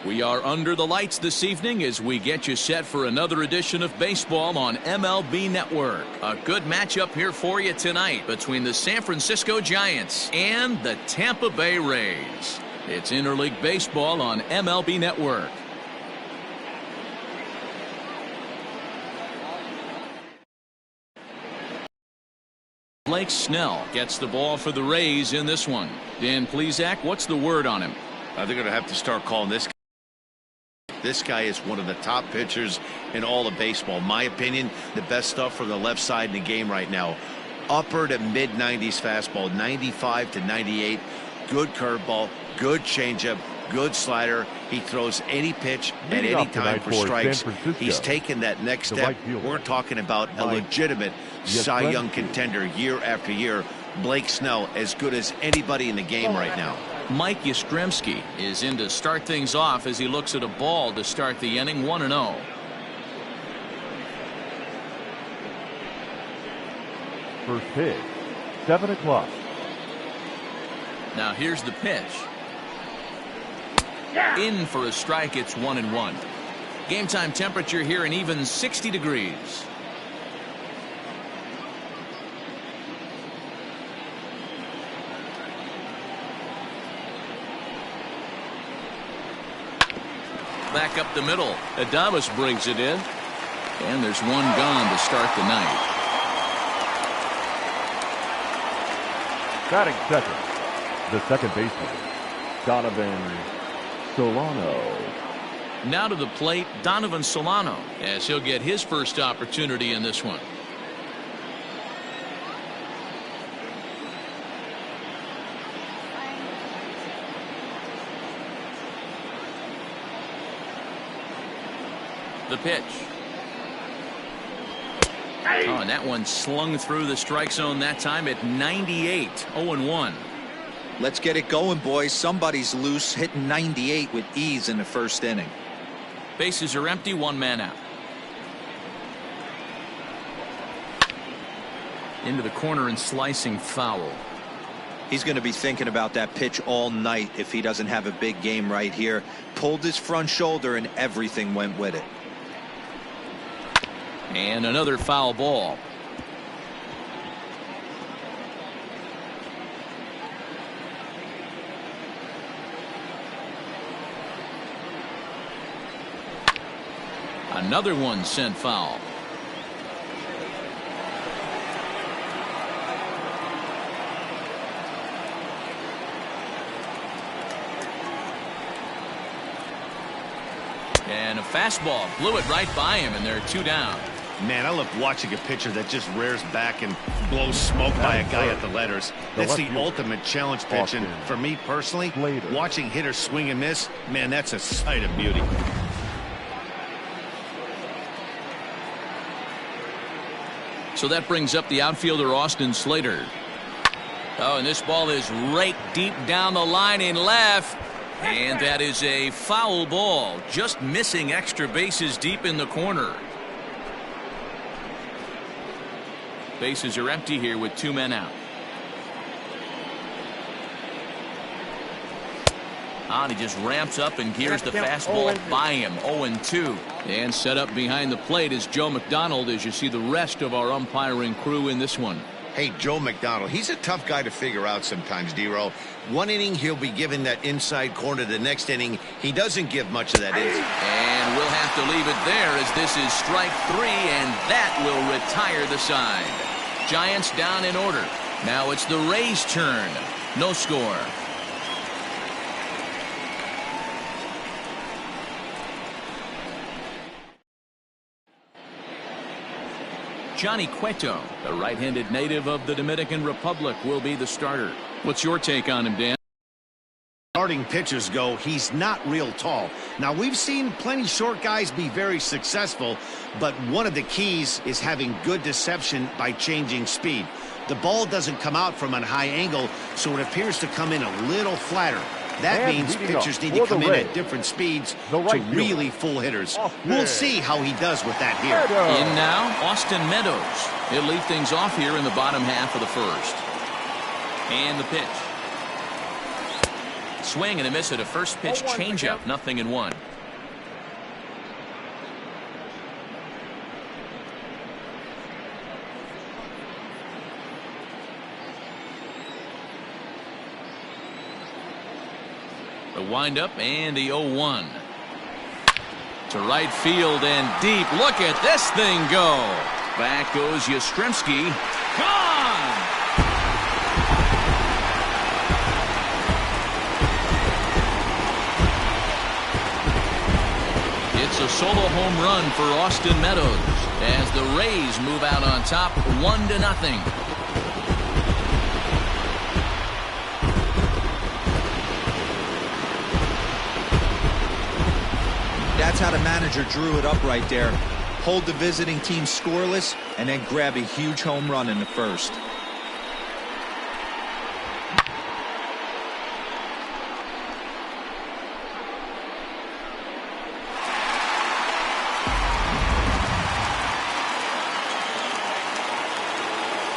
We are under the lights this evening as we get you set for another edition of baseball on MLB Network. A good matchup here for you tonight between the San Francisco Giants and the Tampa Bay Rays. It's interleague baseball on MLB Network. Blake Snell gets the ball for the Rays in this one. Dan Plesac, what's the word on him? They're going to have to start calling this. This guy is one of the top pitchers in all of baseball. My opinion, the best stuff from the left side in the game right now. Upper to mid-90s fastball, 95 to 98. Good curveball, good changeup, good slider. He throws any pitch at any time for strikes. He's taken that next step. We're talking about a legitimate Cy Young contender year after year. Blake Snell, as good as anybody in the game right now. Mike Yastrzemski is in to start things off as he looks at a ball to start the inning, 1-0. First pitch, 7 o'clock. Now here's the pitch. In for a strike. It's 1-1. Game time temperature here an even 60 degrees. Back up the middle. Adames brings it in. And there's one gone to start the night. Batting second, the second baseman, Donovan Solano. Now to the plate, Donovan Solano, as he'll get his first opportunity in this one. The pitch. Oh, and that one slung through the strike zone that time at 98. 0-1. Let's get it going, boys. Somebody's loose, hitting 98 with ease in the first inning. Bases are empty, one man out. Into the corner and slicing foul. He's going to be thinking about that pitch all night if he doesn't have a big game right here. Pulled his front shoulder and everything went with it. And another foul ball. Another one sent foul. And a fastball blew it right by him, and they're two down. Man, I love watching a pitcher that just rears back and blows smoke by a guy at the letters. That's the ultimate challenge pitch. And for me personally, watching hitters swing and miss, man, that's a sight of beauty. So that brings up the outfielder, Austin Slater. Oh, and this ball is raked deep down the line in left. And that is a foul ball, just missing extra bases deep in the corner. Bases are empty here with two men out. And he just ramps up and gears the fastball by him. 0-2. And set up behind the plate is Joe McDonald as you see the rest of our umpiring crew in this one. Hey, Joe McDonald, he's a tough guy to figure out sometimes, D-Row. One inning, he'll be given that inside corner. The next inning, he doesn't give much of that inside. And we'll have to leave it there as this is strike three, and that will retire the side. Giants down in order. Now it's the Rays' turn. No score. Johnny Cueto, the right-handed native of the Dominican Republic, will be the starter. What's your take on him, Dan? Starting pitchers go, he's not real tall. Now, we've seen plenty short guys be very successful, but one of the keys is having good deception by changing speed. The ball doesn't come out from a high angle, so it appears to come in a little flatter. That means pitchers need to come in at different speeds to really full hitters. We'll see how he does with that here. In now, Austin Meadows. He'll lead things off here in the bottom half of the first. And the pitch. Swing and a miss at a first pitch changeup. 0-1. The windup and the 0-1. To right field and deep. Look at this thing go. Back goes Yastrzemski. Gone! It's a solo home run for Austin Meadows as the Rays move out on top 1-0. That's how the manager drew it up right there. Hold the visiting team scoreless and then grab a huge home run in the first.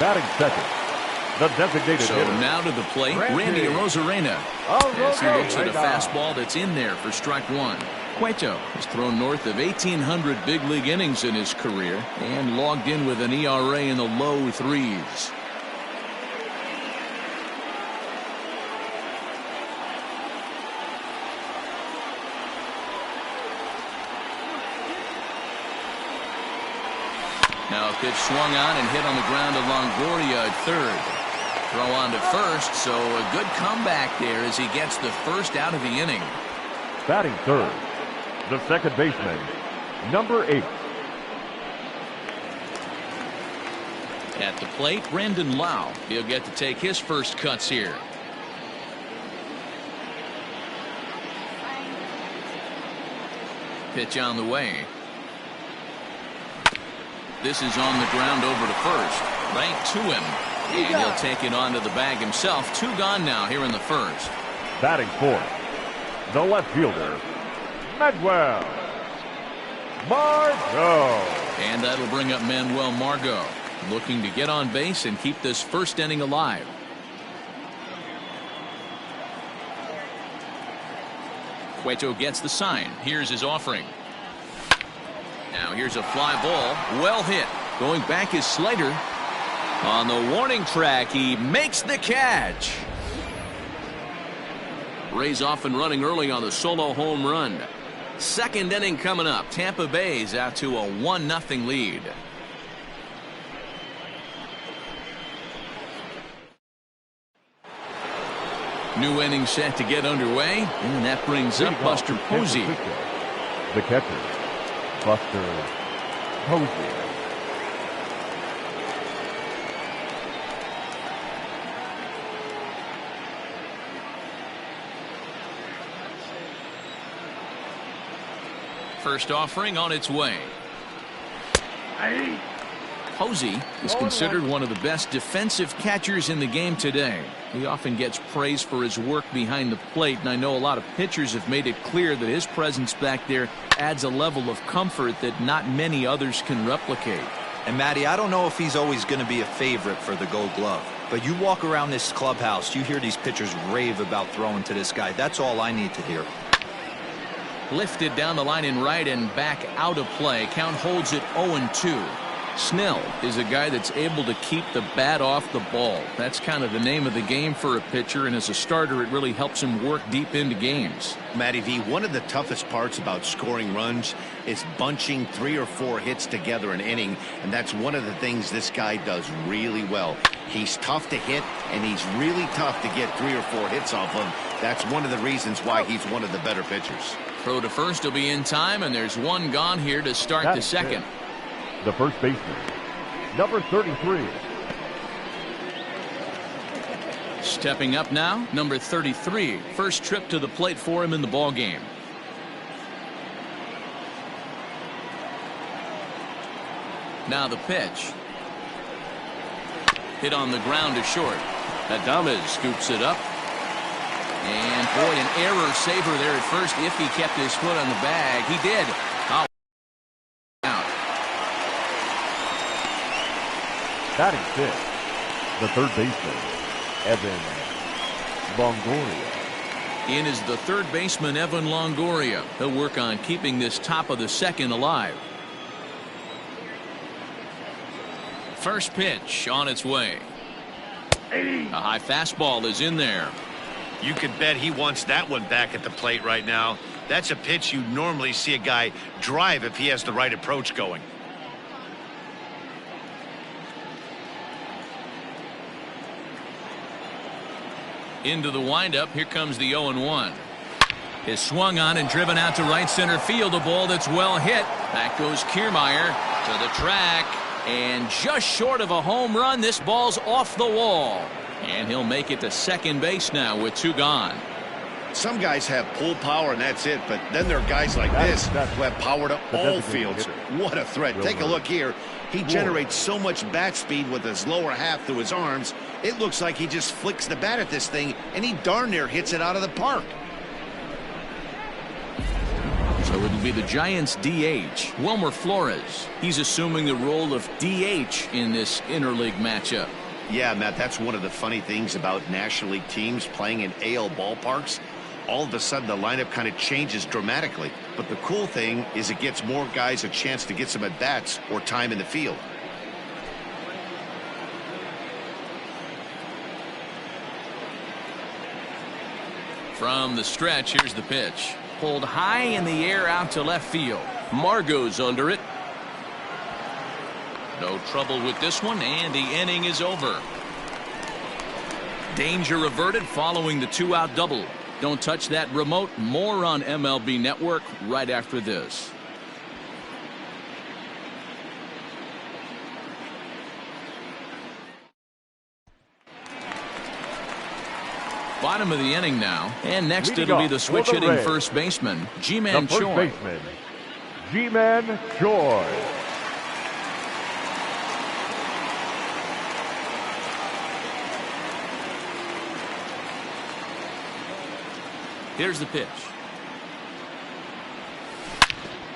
Batting second, the designated So hitter. now to the plate, Randy Arozarena. As he looks at a fastball that's in there for strike one. Cueto has thrown north of 1,800 big league innings in his career and logged in with an ERA in the low threes. Now a pitch swung on and hit on the ground to Longoria at third. Throw on to first, so a good comeback there as he gets the first out of the inning. Batting third, the second baseman, number 8. At the plate, Brandon Lau. He'll get to take his first cuts here. Pitch on the way. This is on the ground over to first. Right to him. And he'll take it onto the bag himself. 2 gone now here in the first. Batting fourth, the left fielder, Manuel Margot. And that'll bring up Manuel Margot, looking to get on base and keep this first inning alive. Cueto gets the sign. Here's his offering. Now here's a fly ball. Well hit. Going back is Slater. On the warning track, he makes the catch. Rays off and running early on the solo home run. Second inning coming up. Tampa Bay's out to a 1-0 lead. New inning set to get underway, and that brings up Buster Posey. The catcher, Buster Posey. First offering on its way. Posey is considered one of the best defensive catchers in the game today. He often gets praise for his work behind the plate, and I know a lot of pitchers have made it clear that his presence back there adds a level of comfort that not many others can replicate. And Matty, I don't know if he's always going to be a favorite for the Gold Glove, but you walk around this clubhouse, you hear these pitchers rave about throwing to this guy. That's all I need to hear. Lifted down the line in right and back out of play. Count holds it 0-2. Snell is a guy that's able to keep the bat off the ball. That's kind of the name of the game for a pitcher, and as a starter, it really helps him work deep into games. Matty V, one of the toughest parts about scoring runs is bunching 3 or 4 hits together an inning, and that's one of the things this guy does really well. He's tough to hit, and he's really tough to get 3 or 4 hits off of. That's one of the reasons why he's one of the better pitchers. Throw to first will be in time, and there's 1 gone here to start the second. The first baseman, number 33. Stepping up now, number 33. First trip to the plate for him in the ball game. Now the pitch. Hit on the ground to short. Adames scoops it up. And boy, an error saver there at first if he kept his foot on the bag. He did. Out. Batting fifth, the third baseman, Evan Longoria. In is the third baseman, Evan Longoria. He'll work on keeping this top of the second alive. First pitch on its way. A high fastball is in there. You could bet he wants that one back at the plate right now. That's a pitch you normally see a guy drive if he has the right approach going. Into the windup. Here comes the 0-1. Is swung on and driven out to right center field. A ball that's well hit. Back goes Kiermaier to the track. And just short of a home run, this ball's off the wall. And he'll make it to second base now with 2 gone. Some guys have pull power and that's it, but then there are guys like this who have power to all fields. What a threat. Take a look here. He generates so much bat speed with his lower half through his arms. It looks like he just flicks the bat at this thing, and he darn near hits it out of the park. So it'll be the Giants' DH, Wilmer Flores. He's assuming the role of DH in this interleague matchup. Yeah, Matt, that's one of the funny things about National League teams playing in AL ballparks. All of a sudden, the lineup kind of changes dramatically. But the cool thing is it gets more guys a chance to get some at-bats or time in the field. From the stretch, here's the pitch. Pulled high in the air out to left field. Margot's under it. No trouble with this one, and the inning is over. Danger averted following the 2-out double. Don't touch that remote. More on MLB Network right after this. Bottom of the inning now. And next it'll be the switch hitting first baseman, Ji-Man Choi. Ji-Man Choi. Here's the pitch.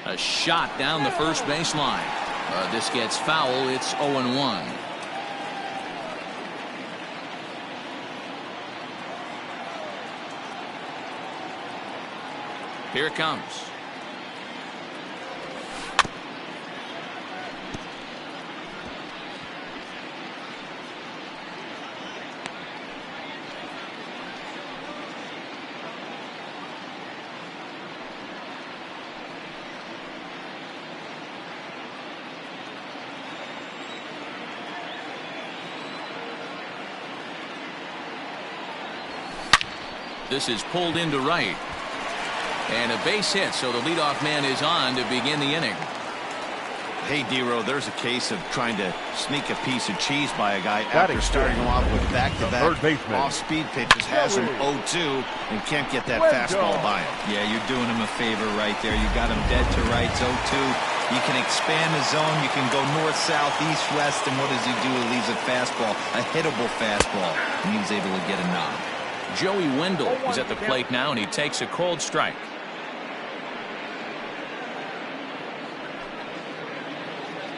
A shot down the first baseline. This gets foul. It's 0-1. Here it comes. This is pulled into right. And a base hit, so the leadoff man is on to begin the inning. Hey, D-Row, there's a case of trying to sneak a piece of cheese by a guy after starting him off with back-to-back off-speed pitches, has him 0-2, and can't get that fastball by him. Yeah, you're doing him a favor right there. You got him dead to rights, 0-2. You can expand the zone. You can go north, south, east, west, and what does he do? He leaves a fastball, a hittable fastball, and he was able to get a knock. Joey Wendell is at the plate now, and he takes a cold strike.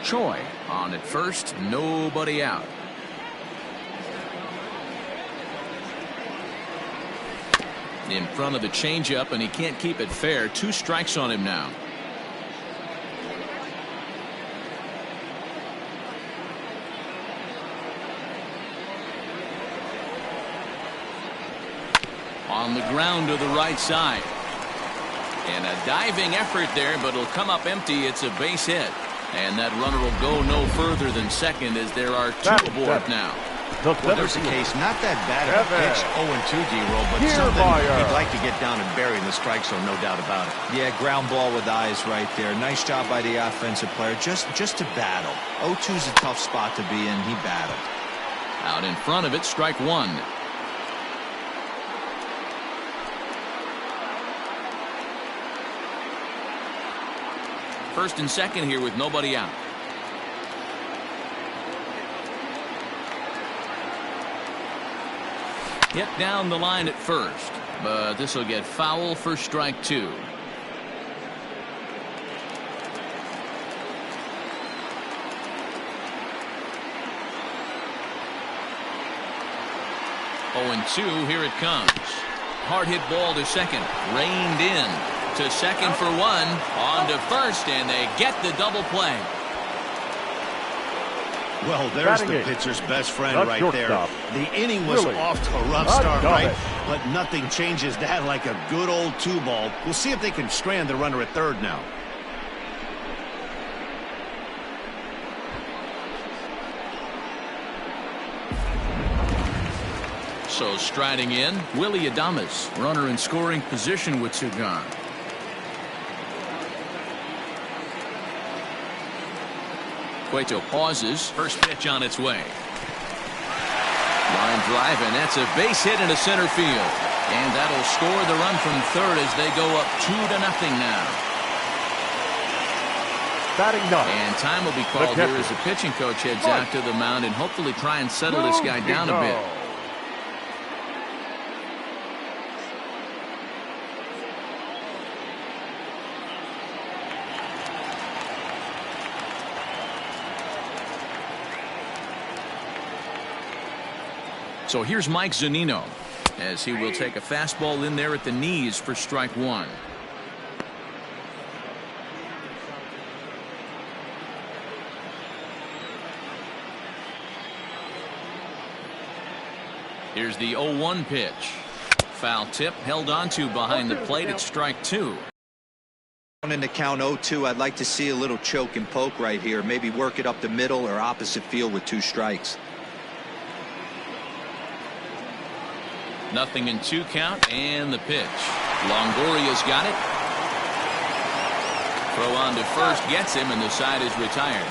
Choi on at first, nobody out. In front of the changeup, and he can't keep it fair. 2 strikes on him now. On the ground to the right side. And a diving effort there, but it'll come up empty. It's a base hit. And that runner will go no further than second as there are 2 aboard now. Well, there's a case, not that bad of a pitch, 0-2 D-Roll, but something he'd like to get down and bury in the strike zone, no doubt about it. Yeah, ground ball with eyes right there. Nice job by the offensive player, just to battle. 0-2's a tough spot to be in. He battled. Out in front of it, strike 1. First and second here with nobody out. Hit down the line at first, but this will get foul for strike 2. Oh, and 2, here it comes. hard hit ball to second. Reined in to second for one. On to first, and they get the double play. Well, there's the pitcher's best friend right there. The inning was off to a rough start, right? But nothing changes that like a good old 2-ball. We'll see if they can strand the runner at third now. So striding in, Willie Adames, runner in scoring position with two gone. Cueto pauses. First pitch on its way. Line drive, and that's a base hit into center field. And that'll score the run from third as they go up 2-0 now. Batting ninth. And time will be called here as the pitching coach heads out to the mound and hopefully try and settle this guy down a bit. So here's Mike Zunino as he will take a fastball in there at the knees for strike one. Here's the 0-1 pitch. Foul tip held onto behind the plate at strike two. In the count 0-2, I'd like to see a little choke and poke right here. Maybe work it up the middle or opposite field with 2 strikes. Nothing in 2 count, and the pitch. Longoria's got it. Throw on to first gets him, and the side is retired.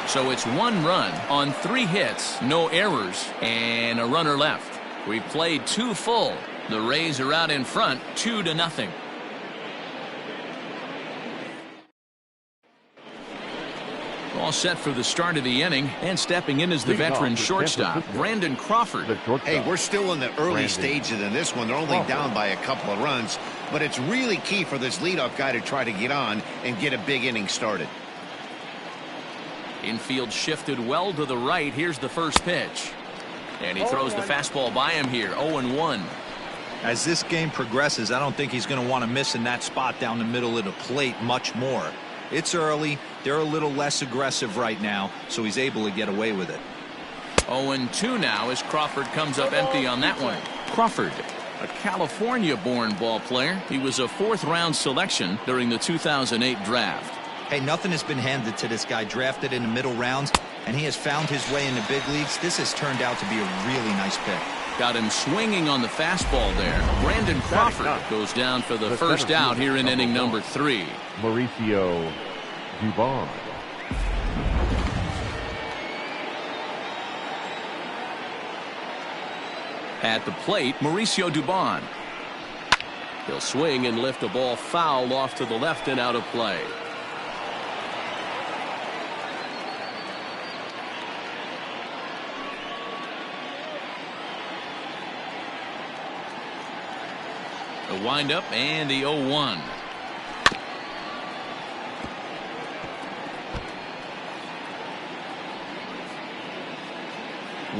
So it's 1 run on 3 hits, no errors, and a runner left. We played 2 full. The Rays are out in front, 2-0. All set for the start of the inning, and stepping in is the veteran shortstop, Brandon Crawford. Hey, we're still in the early stages in this one. They're only down by a couple of runs, but it's really key for this leadoff guy to try to get on and get a big inning started. Infield shifted well to the right. Here's the first pitch, and he throws the fastball by him here. 0-1. As this game progresses, I don't think he's going to want to miss in that spot down the middle of the plate much more. It's early. They're a little less aggressive right now, so he's able to get away with it. 0-2 now as Crawford comes up empty on that one. Crawford, a California-born ball player. He was a 4th-round selection during the 2008 draft. Hey, nothing has been handed to this guy. Drafted in the middle rounds, and he has found his way in the big leagues. This has turned out to be a really nice pick. Got him swinging on the fastball there. Brandon Crawford goes down for the first out here in inning number 3. Mauricio Dubon. At the plate, Mauricio Dubon. He'll swing and lift a ball foul off to the left and out of play. The windup and the 0-1.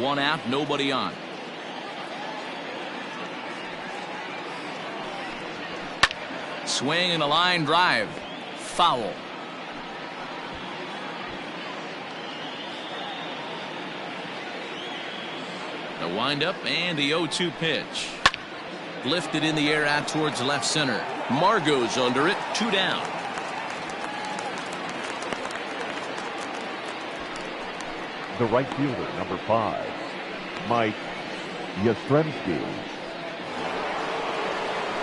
One out, nobody on. Swing and a line drive. Foul. The windup and the 0-2 pitch. Lifted in the air out towards left center. Margot's under it. 2 down. The right fielder, number 5, Mike Yastrzemski.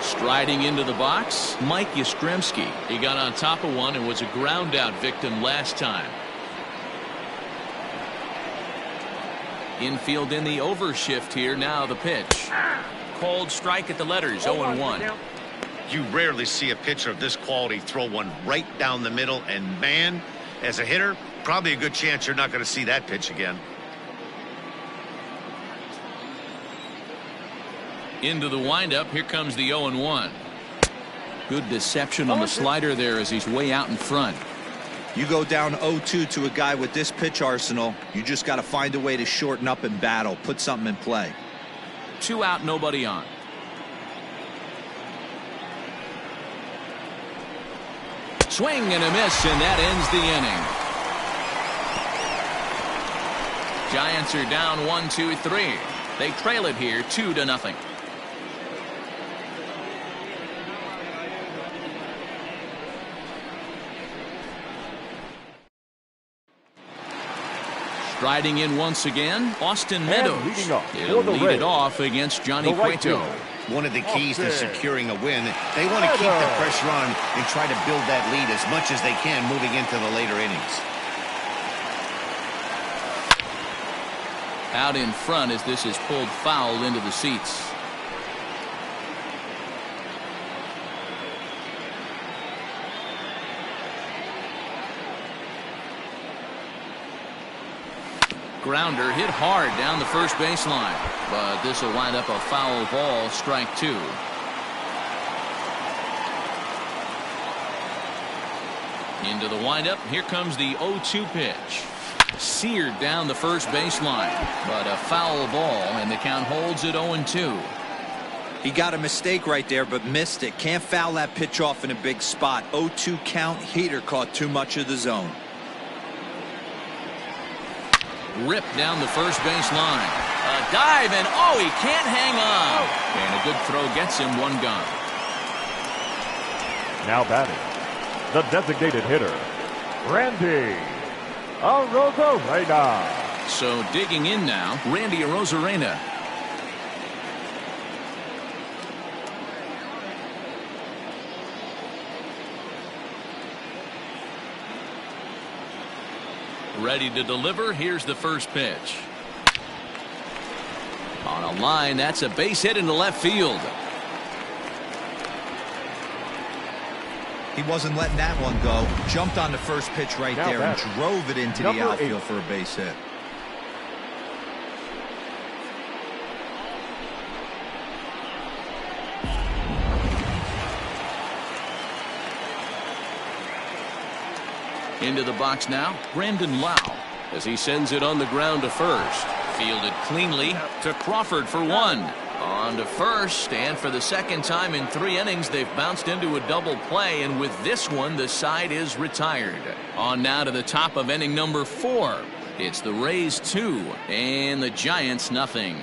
Striding into the box, Mike Yastrzemski. He got on top of one and was a ground out victim last time. Infield in the overshift here. Now the pitch. Called strike at the letters. 0-1. You rarely see a pitcher of this quality throw one right down the middle, and man, as a hitter, probably a good chance you're not going to see that pitch again. Into the windup. Here comes the 0-1. Good deception on the slider there as he's way out in front. You go down 0-2 to a guy with this pitch arsenal, you just got to find a way to shorten up and battle, put something in play. 2 out, nobody on. Swing and a miss, and that ends the inning. Giants are down 1-2-3. They trail it here 2-0. Striding in once again, Austin Meadows. He'll lead it off against Johnny Cueto. One of the keys to securing a win, they want to keep the pressure on and try to build that lead as much as they can moving into the later innings. Out in front as this is pulled foul into the seats. Grounder hit hard down the first baseline, but this will wind up a foul ball, strike 2. Into the windup. Here comes the 0-2 pitch. Seared down the first baseline, but a foul ball, and the count holds at 0-2. He got a mistake right there, but missed it. Can't foul that pitch off in a big spot. 0-2 count. Heater caught too much of the zone. Ripped down the first base line. A dive, and oh, he can't hang on. And a good throw gets him 1 gone. Now batting, the designated hitter, Randy Arozarena. So digging in now, Randy Arozarena. Ready to deliver. Here's the first pitch. On a line, that's a base hit into left field. He wasn't letting that one go. Jumped on the first pitch right there and drove it into the outfield for a base hit. Into the box now, Brandon Lau, as he sends it on the ground to first. Fielded cleanly to Crawford for 1. On to first, and for the second time in 3 innings, they've bounced into a double play, and with this one, the side is retired. On now to the top of inning number 4. It's the Rays 2, and the Giants nothing.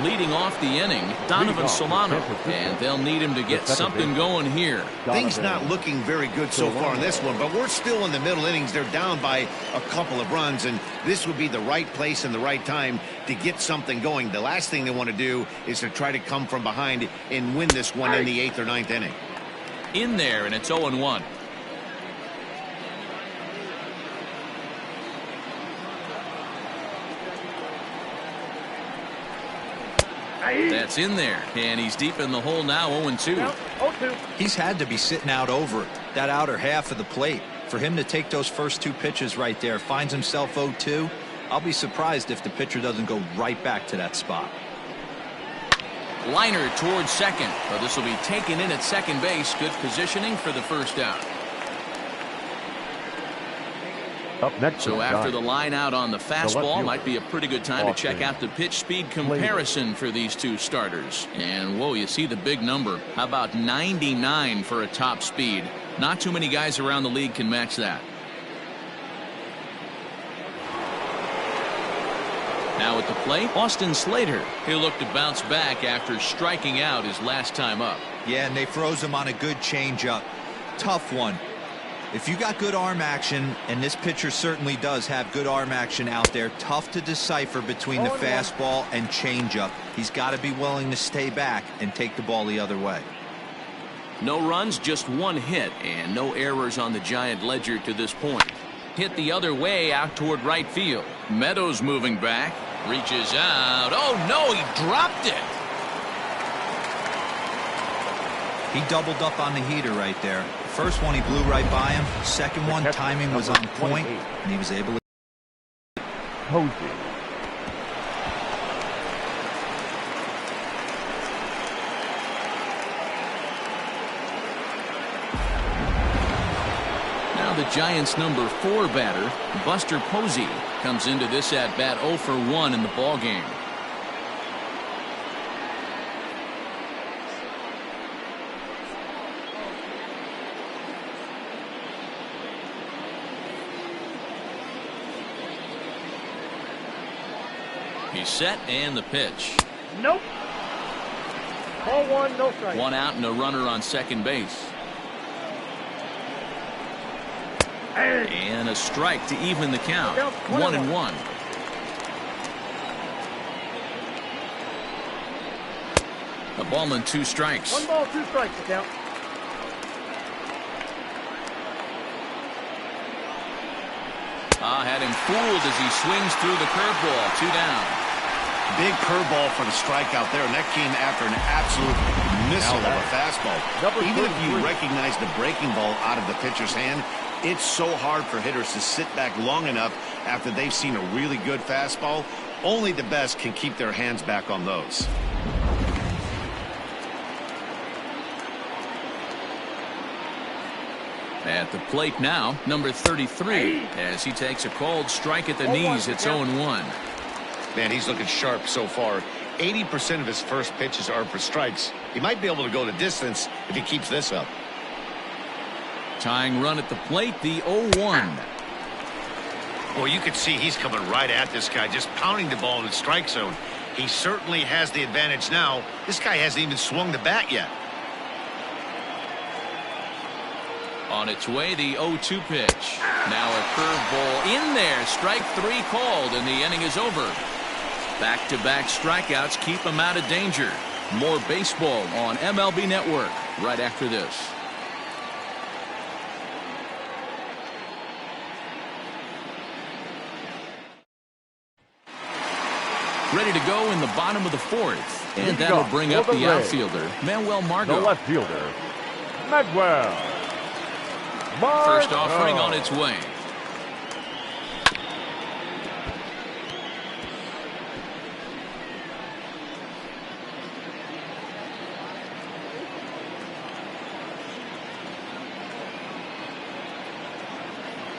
Leading off the inning, Donovan Solano, and they'll need him to get something going here. Things not looking very good so far in this one, but we're still in the middle innings. They're down by a couple of runs, and this would be the right place and the right time to get something going. The last thing they want to do is to try to come from behind and win this one in the 8th or 9th inning. In there, and it's 0-1. That's in there, and he's deep in the hole now, 0-2. He's had to be sitting out over that outer half of the plate. For him to take those first 2 pitches right there, finds himself 0-2. I'll be surprised if the pitcher doesn't go right back to that spot. Liner towards second, but this will be taken in at second base. Good positioning for the first out. Up next, so after the line out on the fastball, might be a pretty good time to check out the pitch speed comparison for these 2 starters. And whoa, you see the big number. How about 99 for a top speed? Not too many guys around the league can match that. Now at the plate, Austin Slater. He'll look to bounce back after striking out his last time up. Yeah, and they froze him on a good changeup. Tough one. If you got good arm action, and this pitcher certainly does have good arm action out there, tough to decipher between the fastball and changeup. He's got to be willing to stay back and take the ball the other way. No runs, just 1 hit, and no errors on the Giant ledger to this point. Hit the other way out toward right field. Meadows moving back, reaches out. Oh no, he dropped it. He doubled up on the heater right there. First one he blew right by him. Second one, timing was on point, and he was able to. Now the Giants' number 4 batter, Buster Posey, comes into this at bat 0 for 1 in the ball game. He's set, and the pitch. Nope. Ball 1, no strike. 1 out and a runner on second base. And a strike to even the count. 1-1. A ball and 2 strikes. 1 ball, 2 strikes to count. Had him fooled as he swings through the curveball. 2 down. Big curveball for the strikeout there, and that came after an absolute missile of a fastball. Even if you recognize the breaking ball out of the pitcher's hand, it's so hard for hitters to sit back long enough after they've seen a really good fastball. Only the best can keep their hands back on those. At the plate now, number 33, as he takes a called strike at the knees. It's 0-1. Man, he's looking sharp so far. 80% of his first pitches are for strikes. He might be able to go the distance if he keeps this up. Tying run at the plate, the 0-1. Well, you can see he's coming right at this guy, just pounding the ball in the strike zone. He certainly has the advantage now. This guy hasn't even swung the bat yet. On its way, the 0-2 pitch. Now a curveball in there. Strike 3 called, and the inning is over. Back-to-back strikeouts keep him out of danger. More baseball on MLB Network right after this. Ready to go in the bottom of the 4th. And that'll bring up the outfielder, Manuel Margot. The left fielder, Manuel. First offering on its way.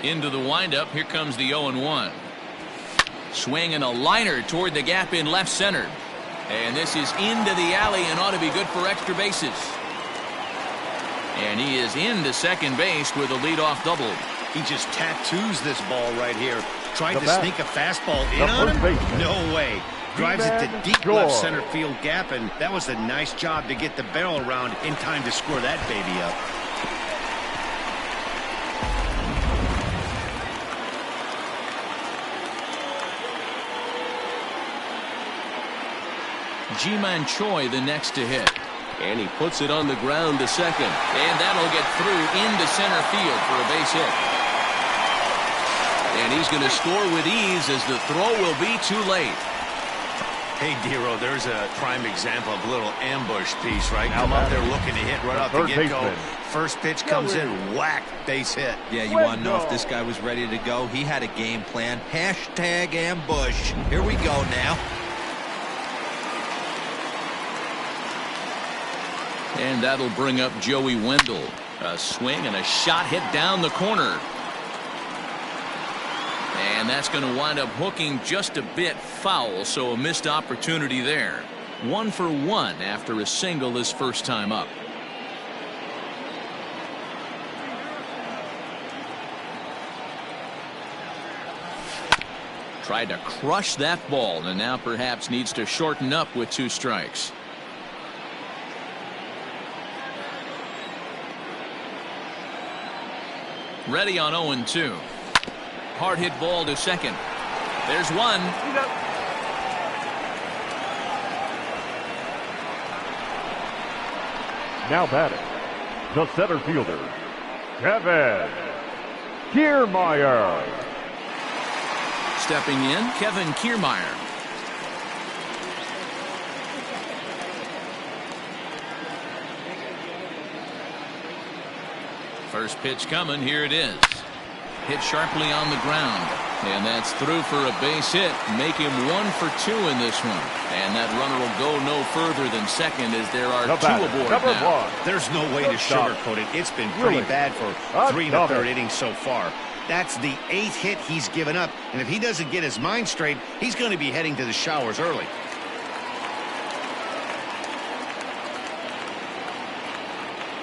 Into the windup. Here comes the 0-1. Swing and a liner toward the gap in left center. And this is into the alley and ought to be good for extra bases. And he is into second base with a leadoff double. He just tattoos this ball right here. Tried to sneak a fastball in on him? No way. Drives it to deep left center field gap, and that was a nice job to get the barrel around in time to score that baby up. Ji-Man Choi the next to hit. And he puts it on the ground to second. And that'll get through into center field for a base hit. And he's going to score with ease as the throw will be too late. Hey, Dero, there's a prime example of a little ambush piece, right? Come up there looking to hit right off the get-go. First pitch comes in, whack, base hit. Yeah, you want to know if this guy was ready to go? He had a game plan. Hashtag ambush. Here we go now. And that'll bring up Joey Wendell. A swing and a shot hit down the corner. And that's going to wind up hooking just a bit foul, so a missed opportunity there. 1 for 1 after a single his first time up. Tried to crush that ball, and now perhaps needs to shorten up with 2 strikes. Ready on 0-2. Hard hit ball to second. There's one. Now batting, the center fielder, Kevin Kiermaier. Stepping in, Kevin Kiermaier. First pitch coming. Here it is. Hit sharply on the ground. And that's through for a base hit. Make him 1 for 2 in this one. And that runner will go no further than second as there are 2 aboard now. There's no way to sugarcoat it. It's been pretty bad for 3 1/3 innings so far. That's the 8th hit he's given up. And if he doesn't get his mind straight, he's going to be heading to the showers early.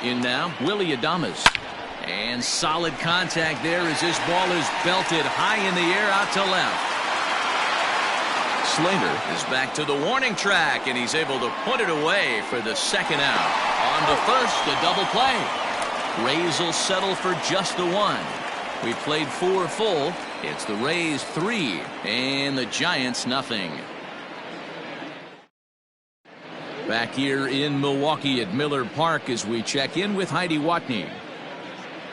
In now, Willie Adames. And solid contact there as this ball is belted high in the air out to left. Slater is back to the warning track, and he's able to put it away for the second out. On to first, a double play. Rays will settle for just the 1. We played 4 full. It's the Rays 3 and the Giants nothing. Back here in Milwaukee at Miller Park as we check in with Heidi Watney.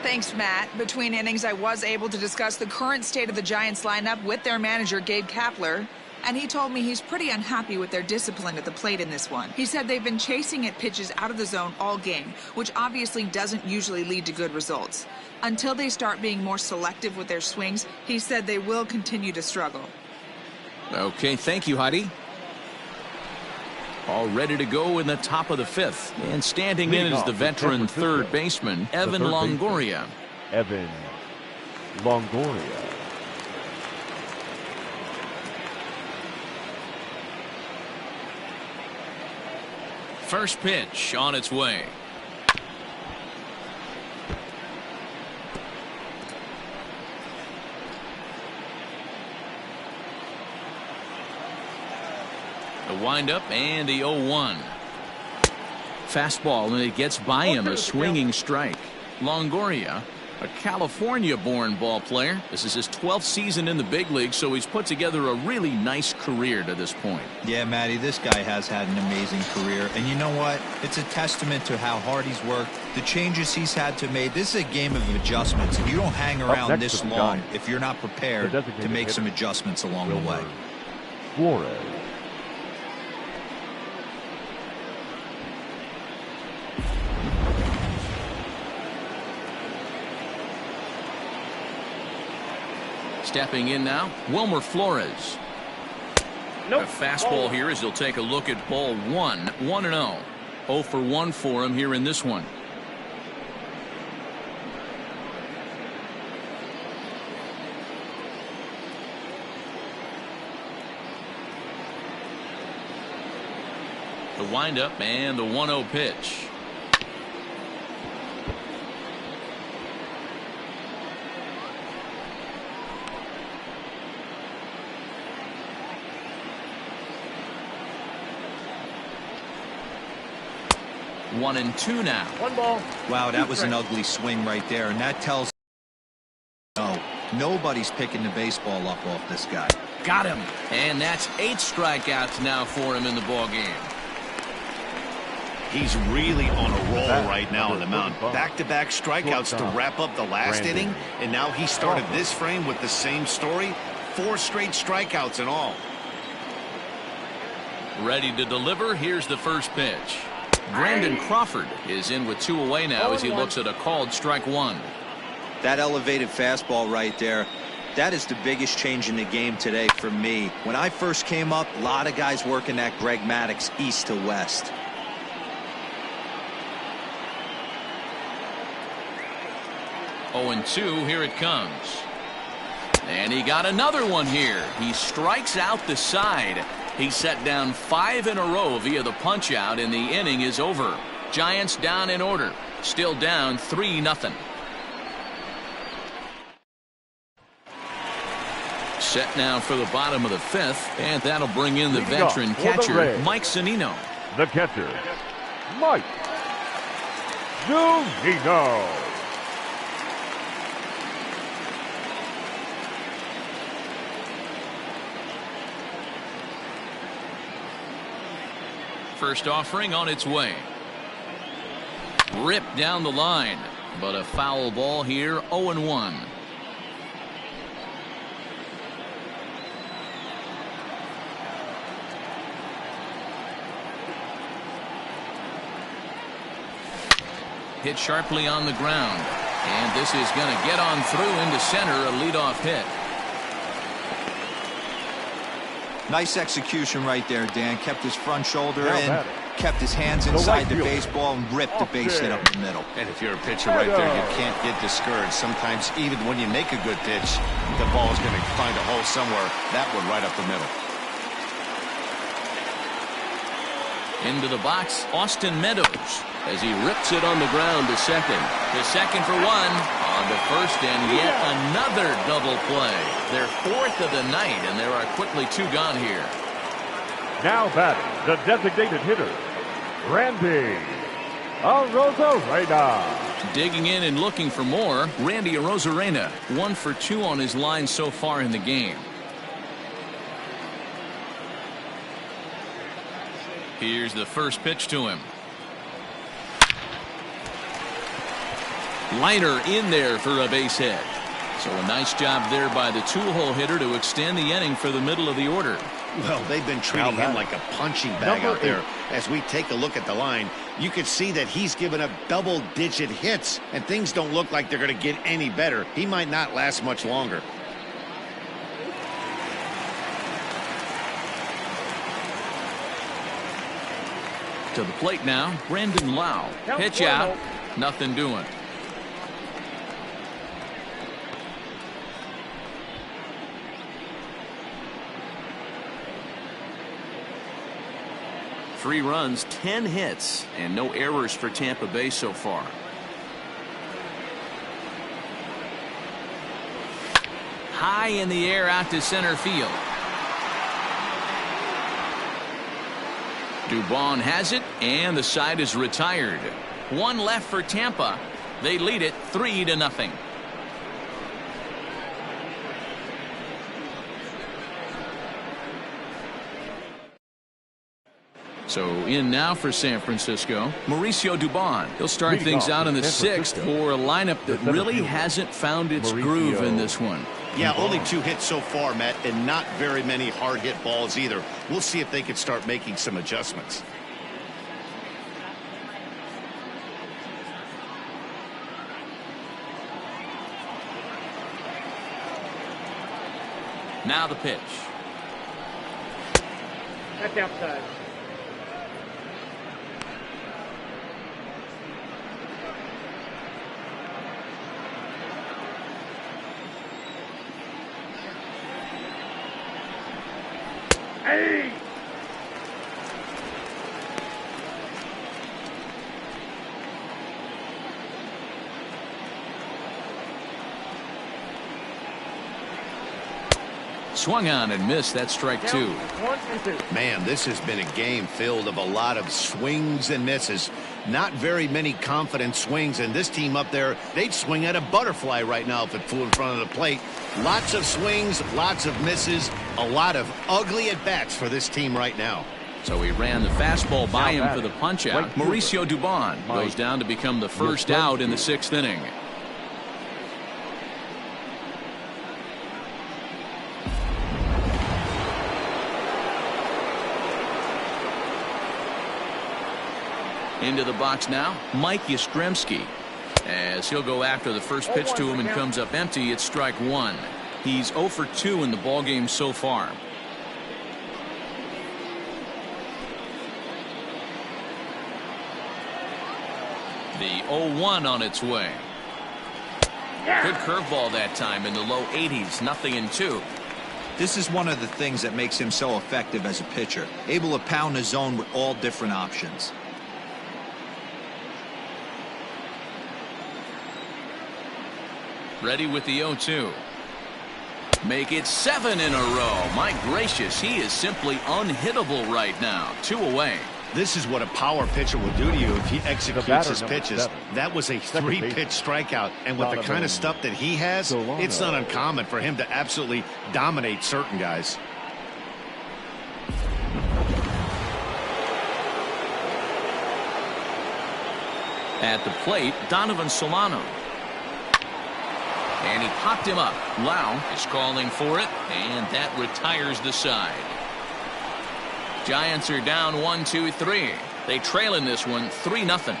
Thanks, Matt. Between innings, I was able to discuss the current state of the Giants lineup with their manager, Gabe Kapler, and he told me he's pretty unhappy with their discipline at the plate in this one. He said they've been chasing at pitches out of the zone all game, which obviously doesn't usually lead to good results. Until they start being more selective with their swings, he said they will continue to struggle. Okay, thank you, Heidi. All ready to go in the top of the 5th. And standing in is the veteran third baseman, Evan Longoria. Evan Longoria. First pitch on its way. The windup and the 0-1. Fastball, and it gets by him, a swinging strike. Longoria, a California-born ball player. This is his 12th season in the big league, so he's put together a really nice career to this point. Yeah, Matty, this guy has had an amazing career. And you know what? It's a testament to how hard he's worked, the changes he's had to make. This is a game of adjustments, and you don't hang around this long if you're not prepared to make some adjustments along the way. Flores. Stepping in now, Wilmer Flores. A fastball here as he'll take a look at ball 1. 1-0. 0 for 1 for him here in this one. The windup and the 1-0 pitch. 1-2 now. 1 ball. Wow, that was an ugly swing right there, and that tells no, nobody's picking the baseball up off this guy. Got him, and that's 8 strikeouts now for him in the ball game. He's really on a roll right now on the mound. Back-to-back strikeouts to wrap up the last inning, and now he started this frame with the same story. 4 straight strikeouts in all. Ready to deliver. Here's the first pitch. Brandon Crawford is in with 2 away now as he looks at a called strike 1. That elevated fastball right there, that is the biggest change in the game today for me. When I first came up, a lot of guys working that Greg Maddux east to west. Oh, and 2, here it comes. And he got another one here. He strikes out the side. He set down 5 in a row via the punch out, and the inning is over. Giants down in order. Still down 3-0. Set now for the bottom of the 5th, and that'll bring in the veteran catcher, Mike Zunino. The catcher, Mike Zunino. First offering on its way. Ripped down the line, but a foul ball here. 0-1. Hit sharply on the ground, and this is going to get on through into center. A leadoff hit. Nice execution right there, Dan. Kept his front shoulder Now in, batting. kept his hands The inside right the fielder. baseball, and ripped the base hit up the middle. And if you're a pitcher right there, you can't get discouraged. Sometimes even when you make a good pitch, the ball is going to find a hole somewhere. That one right up the middle. Into the box, Austin Meadows, as he rips it on the ground to second. To second for one, on to first, and yet another double play. Their fourth of the night, and there are quickly two gone here. Now batting, the designated hitter, Randy Arozarena. Digging in and looking for more, Randy Arozarena, 1 for 2 on his line so far in the game. Here's the first pitch to him. Liner in there for a base hit. So a nice job there by the two-hole hitter to extend the inning for the middle of the order. Well, they've been treating him like a punching bag Number out there. 8. As we take a look at the line, you can see that he's given up double-digit hits, and things don't look like they're going to get any better. He might not last much longer. To the plate now, Brandon Lau. Pitch out, nothing doing. Three runs, 10 hits, and no errors for Tampa Bay so far. High in the air out to center field. Dubon has it, and the side is retired. One left for Tampa. They lead it 3-0. So in now for San Francisco, Mauricio Dubon. He'll start things out in the 6th for a lineup that really hasn't found its groove in this one. Yeah, only 2 hits so far, Matt, and not very many hard hit balls either. We'll see if they can start making some adjustments. Now the pitch. That's outside. Hey! Swung on and missed. That strike 2. 1 and 2. Man, this has been a game filled of a lot of swings and misses. Not very many confident swings, and this team up there, they'd swing at a butterfly right now if it flew in front of the plate. Lots of swings, lots of misses, a lot of ugly at-bats for this team right now. So he ran the fastball by him for the punch-out. Mauricio Dubon goes down to become the first out in the 6th inning. Into the box now, Mike Yastrzemski. As he'll go after the first pitch to him and comes up empty, it's strike 1. He's 0 for 2 in the ballgame so far. The 0-1 on its way. Good curveball that time in the low 80s, 0-2. This is one of the things that makes him so effective as a pitcher, able to pound the zone with all different options. Ready with the 0-2. Make it 7 in a row. My gracious, he is simply unhittable right now. 2 away. This is what a power pitcher will do to you if he executes his pitches. 7. That was a 3-pitch strikeout, and with the kind of stuff that he has, it's not uncommon for him to absolutely dominate certain guys. At the plate, Donovan Solano. And he popped him up. Lau is calling for it, and that retires the side. Giants are down 1-2-3. They trail in this one 3-0.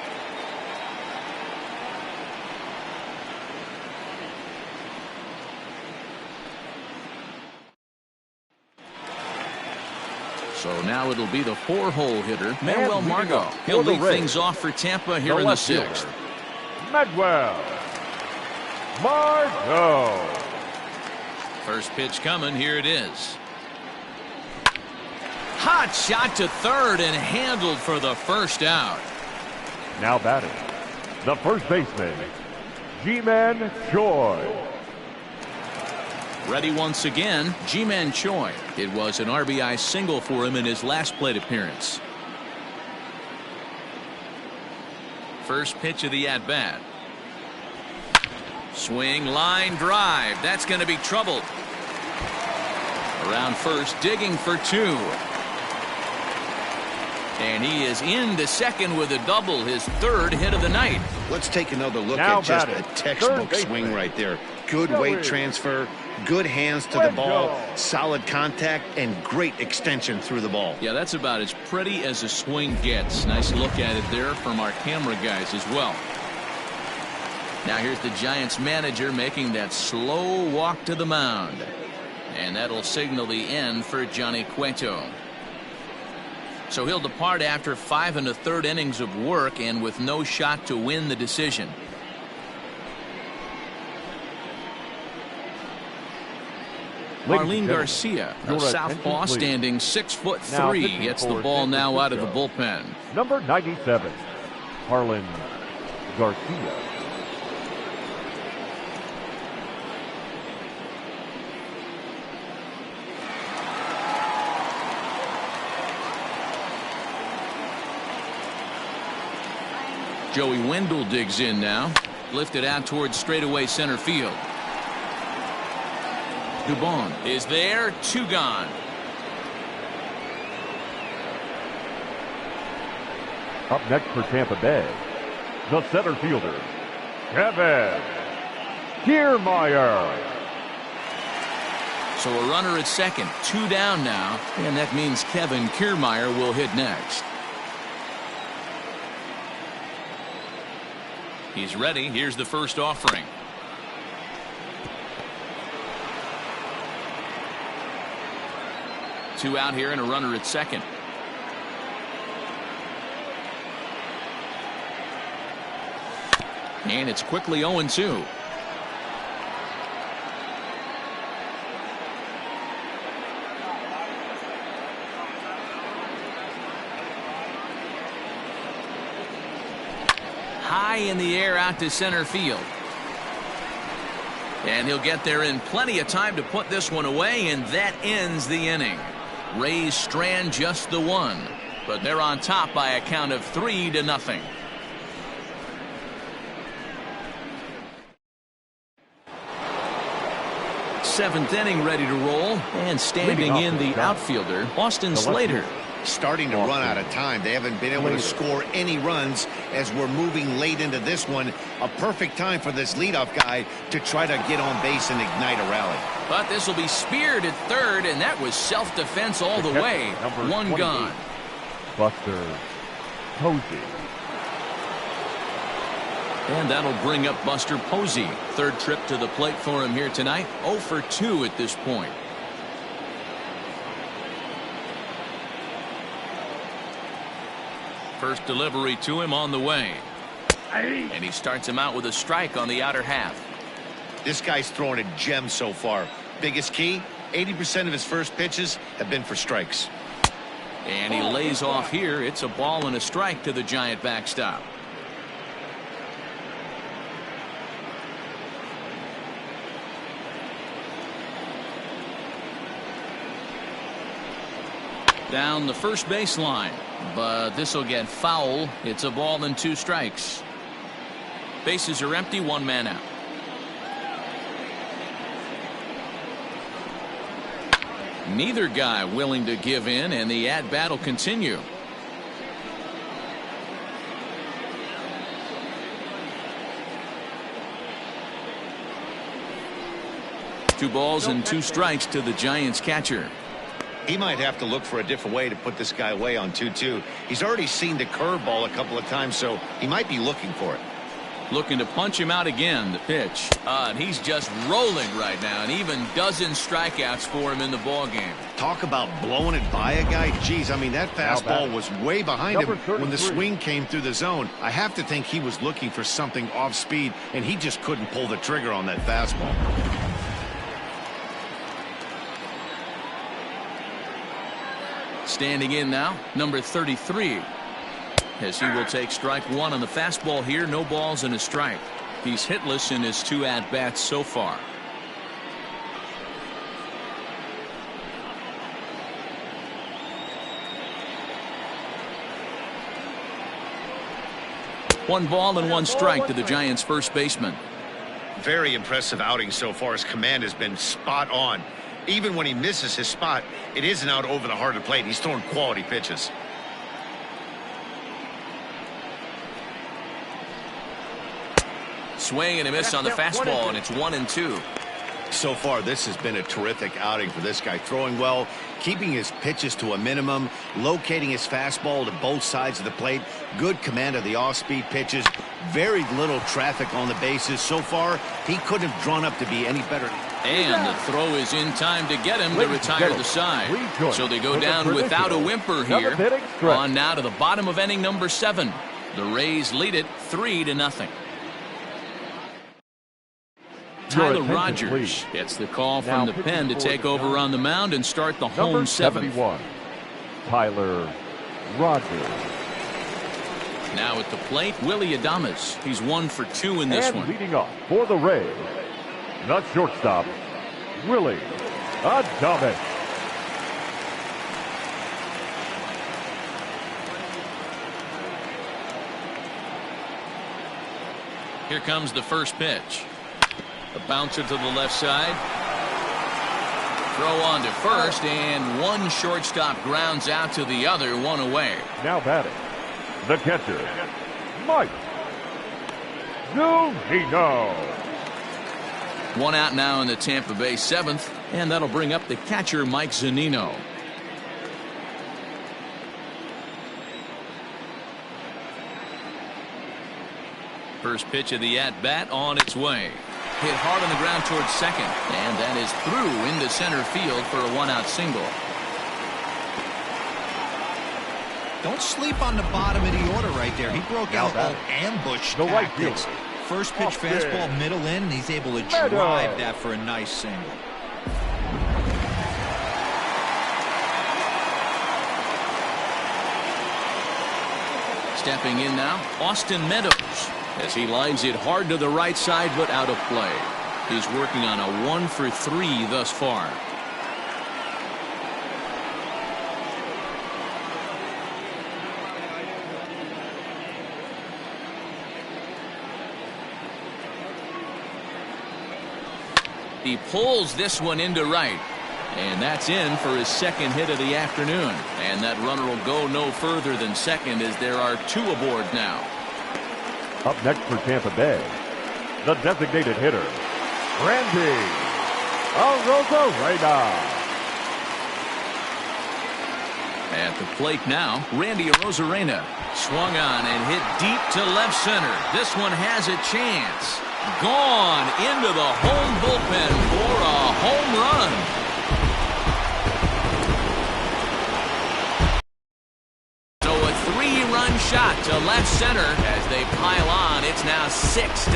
So now it'll be the 4-hole hitter, Manuel Margot. He'll lead things off for Tampa here in the 6th. Manuel Margot. First pitch coming. Here it is. Hot shot to third and handled for the first out. Now batting, the first baseman, Ji-Man Choi. Ready once again, Ji-Man Choi. It was an RBI single for him in his last plate appearance. First pitch of the at-bat. Swing, line drive. That's going to be troubled. Around first, digging for 2. And he is into second with a double, his 3rd hit of the night. Let's take another look Now at just batting, a textbook swing right there. Good weight transfer, good hands to the ball, solid contact, and great extension through the ball. Yeah, that's about as pretty as a swing gets. Nice look at it there from our camera guys as well. Now here's the Giants manager making that slow walk to the mound. And that'll signal the end for Johnny Cueto. So he'll depart after 5 1/3 innings of work and with no shot to win the decision. Marlene Garcia, a southpaw standing 6'3", gets the ball now out of the bullpen. Number 97, Marlene Garcia. Joey Wendell digs in now. Lifted out towards straightaway center field. Dubon is there. 2 gone. Up next for Tampa Bay, the center fielder, Kevin Kiermaier. So a runner at second. 2 down now. And that means Kevin Kiermaier will hit next. He's ready. Here's the first offering. Two out here and a runner at second. And it's quickly 0-2. High in the air out to center field. And he'll get there in plenty of time to put this one away, and that ends the inning. Rays strand just the 1, but they're on top by a count of 3-0. Seventh inning ready to roll, and standing in the outfielder, Austin Slater. Starting to run out of time. They haven't been able to score any runs as we're moving late into this one. A perfect time for this leadoff guy to try to get on base and ignite a rally. But this will be speared at third, and that was self-defense all the way. 1 gone. Buster Posey. And that'll bring up Buster Posey. 3rd trip to the plate for him here tonight. 0 for 2 at this point. First delivery to him on the way. And he starts him out with a strike on the outer half. This guy's throwing a gem so far. Biggest key, 80% of his first pitches have been for strikes. And he lays off here. It's a ball and a strike to the Giant backstop. Down the first baseline, but this will get foul. It's a ball and 2 strikes. Bases are empty, 1 man out. Neither guy willing to give in, and the at-bat will continue. Two balls and 2 strikes to the Giants catcher. He might have to look for a different way to put this guy away on 2-2. He's already seen the curveball a couple of times, so he might be looking for it. Looking to punch him out again. The pitch. And he's just rolling right now, and even dozen strikeouts for him in the ball game. Talk about blowing it by a guy. Geez, I mean, that fastball was way behind him when the swing came through the zone. I have to think he was looking for something off speed, and he just couldn't pull the trigger on that fastball. Standing in now, number 33. As he will take strike one on the fastball here. No balls and a strike. He's hitless in his 2 at-bats so far. One ball and 1 strike to the Giants' first baseman. Very impressive outing so far. His command has been spot on. Even when he misses his spot, it isn't out over the heart of the plate. He's throwing quality pitches. Swing and a miss on the fastball, and it's 1-2. So far, this has been a terrific outing for this guy. Throwing well, keeping his pitches to a minimum, locating his fastball to both sides of the plate, good command of the off-speed pitches, very little traffic on the bases. So far, he couldn't have drawn up to be any better. And the throw is in time to get him to retire the side. So they go down without a whimper here. On now to the bottom of inning number 7. The Rays lead it 3-0. Tyler Rogers gets the call from the pen to take over on the mound and start the home 7th. Tyler Rogers. Now at the plate, Willie Adames. He's 1 for 2 in this one. Leading off for the Rays, the shortstop, Willie Adames. Here comes the first pitch. A bouncer to the left side. Throw on to first, and one shortstop grounds out to the other, 1 away. Now batting, the catcher, Mike Zunino. 1 out now in the Tampa Bay 7th, and that'll bring up the catcher, Mike Zunino. First pitch of the at-bat on its way. Hit hard on the ground towards second, and that is through into center field for a 1-out single. Don't sleep on the bottom of the order right there. He broke out all ambush tactics. First pitch fastball middle in, and he's able to drive that for a nice single. Stepping in now, Austin Meadows, as he lines it hard to the right side but out of play. He's working on a 1 for 3 thus far. He pulls this one into right. And that's in for his second hit of the afternoon. And that runner will go no further than second as there are 2 aboard now. Up next for Tampa Bay, the designated hitter, Randy Arozarena. At the plate now, Randy Arozarena swung on and hit deep to left center. This one has a chance. Gone into the home bullpen for a home run. Shot to left center as they pile on. It's now 6-0.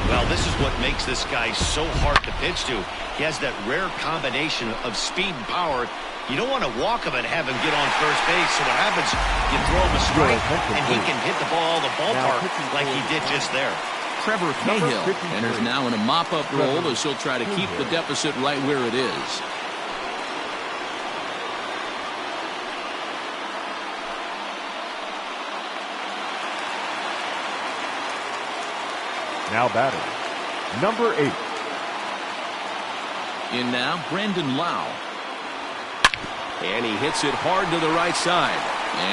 Well, this is what makes this guy so hard to pitch to. He has that rare combination of speed and power. You don't want to walk him and have him get on first base. So what happens, you throw him a strike, and he can hit the ball the ballpark like he did just there. Trevor Cahill enters now in a mop-up role as he'll try to keep the deficit right where it is. Now batting, number 8. In now, Brandon Lau. And he hits it hard to the right side.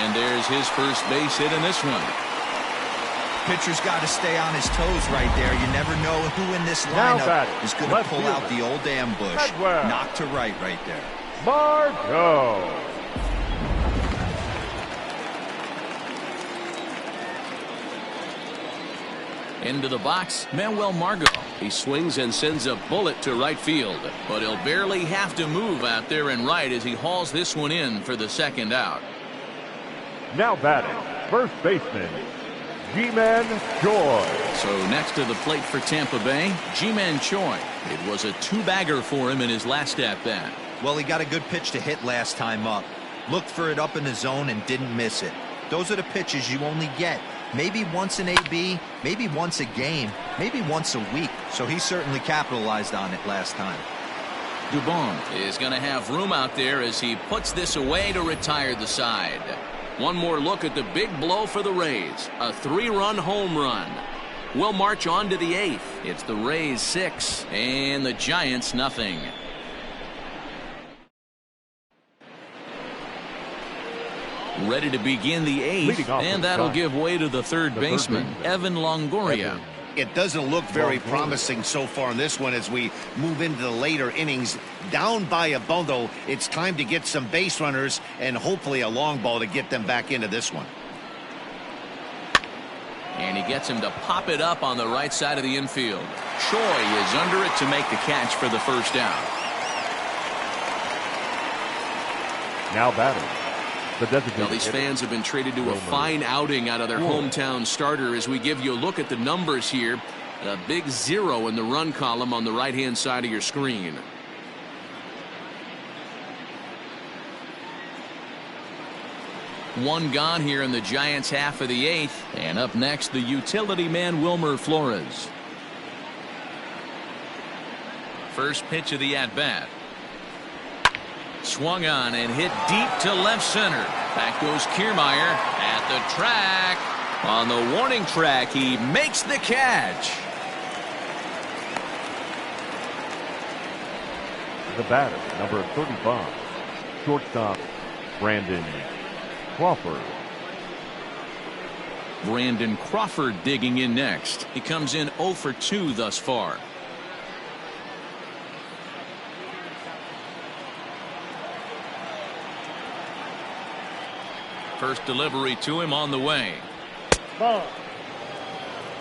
And there's his first base hit in this one. Pitcher's got to stay on his toes right there. You never know who in this lineup is going to pull out the old ambush. Knock to right there. Margot. Into the box, Manuel Margot. He swings and sends a bullet to right field, but he'll barely have to move out there in right as he hauls this one in for the second out. Now batting, first baseman, Ji-Man Choi. So next to the plate for Tampa Bay, Ji-Man Choi. It was a two-bagger for him in his last at-bat. Well, he got a good pitch to hit last time up. Looked for it up in the zone and didn't miss it. Those are the pitches you only get. Maybe once an AB, maybe once a game, maybe once a week. So he certainly capitalized on it last time. Dubon is going to have room out there as he puts this away to retire the side. One more look at the big blow for the Rays. A 3-run home run. We'll march on to the 8th. It's the Rays 6 and the Giants nothing. Ready to begin the 8th, and that'll give way to the third baseman, Evan Longoria. It doesn't look very promising so far in this one as we move into the later innings. Down by a bundle, it's time to get some base runners and hopefully a long ball to get them back into this one. And he gets him to pop it up on the right side of the infield. Choi is under it to make the catch for the first down. Now batting, the designated Well, these fans have been treated to a fine outing out of their hometown starter as we give you a look at the numbers here. A big 0 in the run column on the right-hand side of your screen. One gone here in the Giants' half of the 8th. And up next, the utility man, Wilmer Flores. First pitch of the at-bat. Swung on and hit deep to left center. Back goes Kiermaier at the track. On the warning track, he makes the catch. The batter, number 35, shortstop, Brandon Crawford. Brandon Crawford digging in next. He comes in 0 for 2 thus far. First delivery to him on the way. Ball.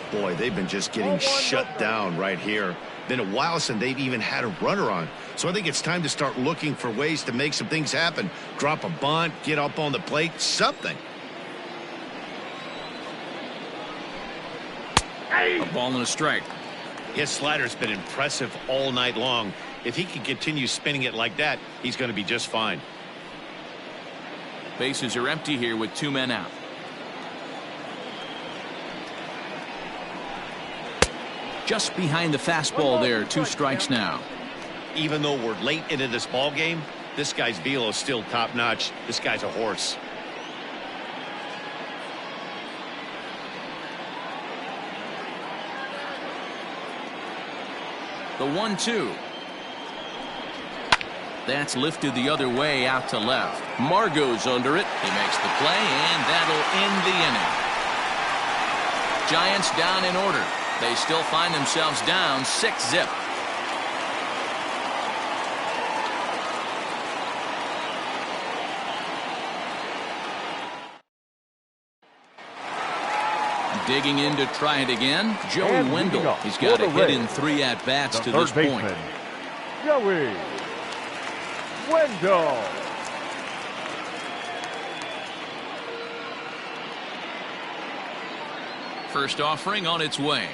Boy, they've been just getting shut down right here. Been a while since they've even had a runner on. So I think it's time to start looking for ways to make some things happen. Drop a bunt, get up on the plate, something. A ball and a strike. His slider's been impressive all night long. If he can continue spinning it like that, he's going to be just fine. Bases are empty here with 2 men out. Just behind the fastball there, 2 strikes now. Even though we're late into this ball game, this guy's velo is still top notch. This guy's a horse. The 1-2. That's lifted the other way out to left. Margot's under it. He makes the play, and that'll end the inning. Giants down in order. They still find themselves down 6-0. Digging in to try it again, Joey Wendell. He's got a hit in 3 at-bats to this point. Joey Wendell. First offering on its way.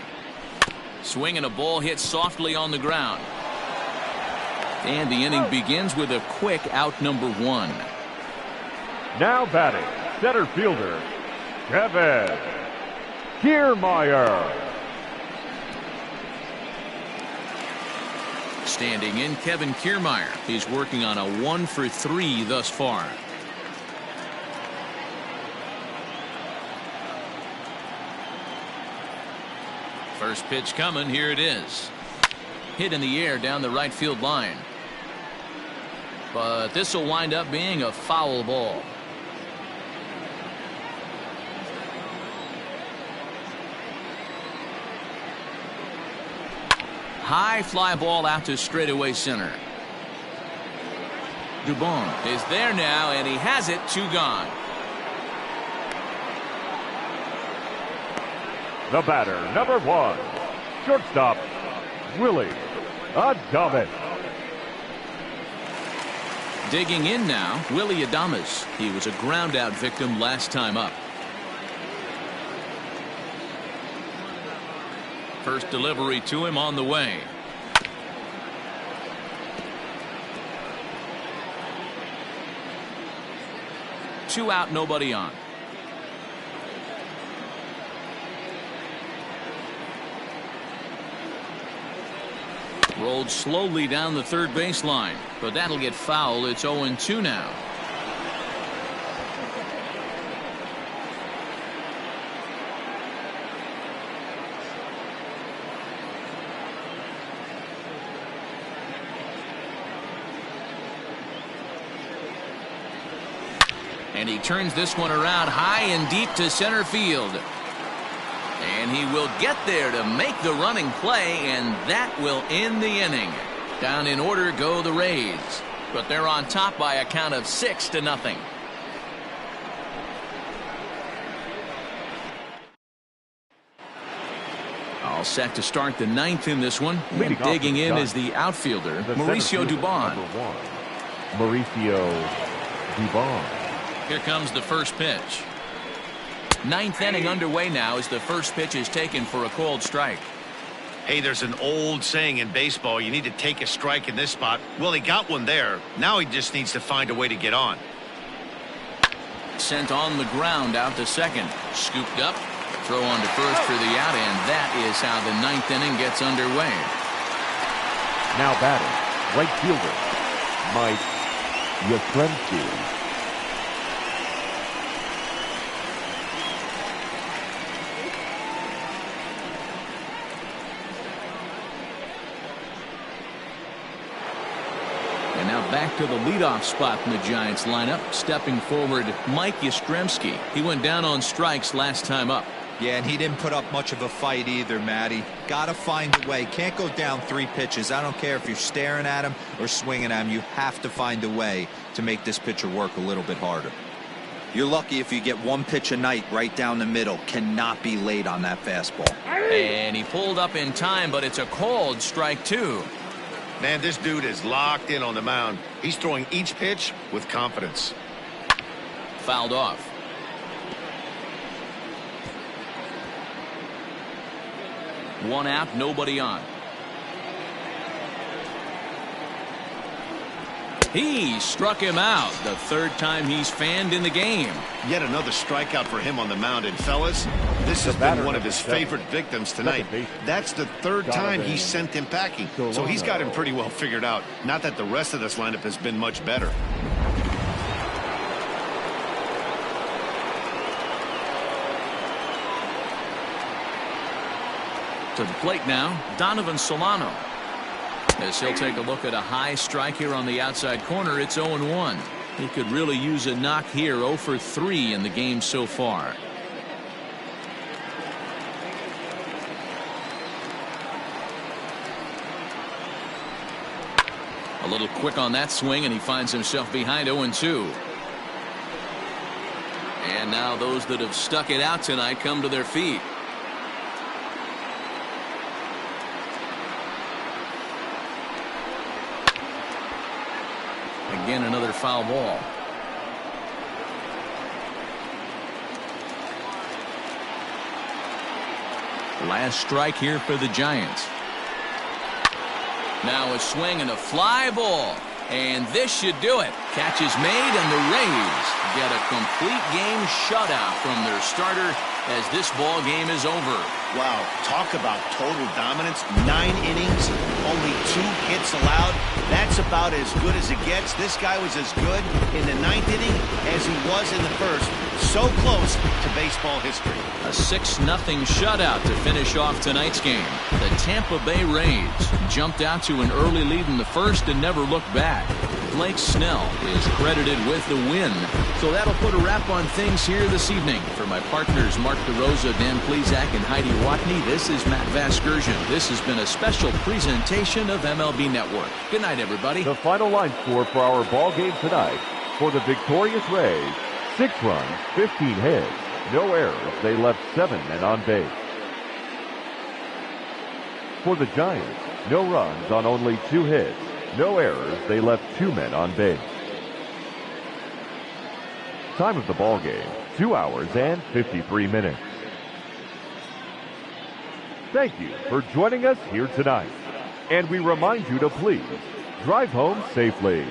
Swing and a ball hit softly on the ground. And the inning begins with a quick out number 1. Now batting, center fielder, Kevin Kiermaier. Standing in, Kevin Kiermaier. He's working on a 1 for 3 thus far. First pitch coming. Here it is. Hit in the air down the right field line. But this will wind up being a foul ball. High fly ball out to straightaway center. Dubon is there now, and he has it. 2 gone. The batter, number 1, shortstop, Willie Adames. Digging in now, Willie Adames. He was a ground-out victim last time up. First delivery to him on the way. Two out, nobody on. Rolled slowly down the third baseline, but that'll get foul. It's 0-2 now. And he turns this one around high and deep to center field. And he will get there to make the running play, and that will end the inning. Down in order go the Rays, but they're on top by a count of 6-0. All set to start the 9th in this one. And digging in is the outfielder, Mauricio Dubon. Mauricio Dubon. Here comes the first pitch. 9th inning underway now as the first pitch is taken for a called strike. Hey, there's an old saying in baseball, you need to take a strike in this spot. Well, he got one there. Now he just needs to find a way to get on. Sent on the ground out to second. Scooped up. Throw on to first for the out, and that is how the 9th inning gets underway. Now batting, right fielder, Mike Yastrzemski. And now back to the leadoff spot in the Giants lineup. Stepping forward, Mike Yastrzemski. He went down on strikes last time up. Yeah, and he didn't put up much of a fight either, Matty. Got to find a way. Can't go down 3 pitches. I don't care if you're staring at him or swinging at him. You have to find a way to make this pitcher work a little bit harder. You're lucky if you get 1 pitch a night right down the middle. Cannot be late on that fastball. And he pulled up in time, but it's a called strike 2. Man, this dude is locked in on the mound. He's throwing each pitch with confidence. Fouled off. One out, nobody on. He struck him out. The 3rd time he's fanned in the game. Yet another strikeout for him on the mound. And fellas, this has been one of his favorite victims tonight. That's the 3rd time he sent him packing. So he's got him pretty well figured out. Not that the rest of this lineup has been much better. To the plate now, Donovan Solano. As he'll take a look at a high strike here on the outside corner. It's 0-1. He could really use a knock here. 0 for 3 in the game so far. A little quick on that swing, and he finds himself behind 0-2. And now those that have stuck it out tonight come to their feet. Again, another foul ball. Last strike here for the Giants. Now a swing and a fly ball. And this should do it. Catch is made, and the Rays get a complete game shutout from their starter as this ball game is over. Wow, talk about total dominance. 9 innings, only 2 hits allowed. That's about as good as it gets. This guy was as good in the 9th inning as he was in the 1st. So close to baseball history. A 6-0 shutout to finish off tonight's game. The Tampa Bay Rays jumped out to an early lead in the 1st and never looked back. Blake Snell is credited with the win. So that'll put a wrap on things here this evening. For my partners Mark DeRosa, Dan Plezak, and Heidi Watney, this is Matt Vasgersian. This has been a special presentation of MLB Network. Good night, everybody. The final line score for our ball game tonight: for the victorious Rays, 6 runs, 15 hits, no errors. They left 7 men on base. For the Giants, no runs on only 2 hits. No errors, they left 2 men on base. Time of the ball game, 2 hours and 53 minutes. Thank you for joining us here tonight. And we remind you to please drive home safely.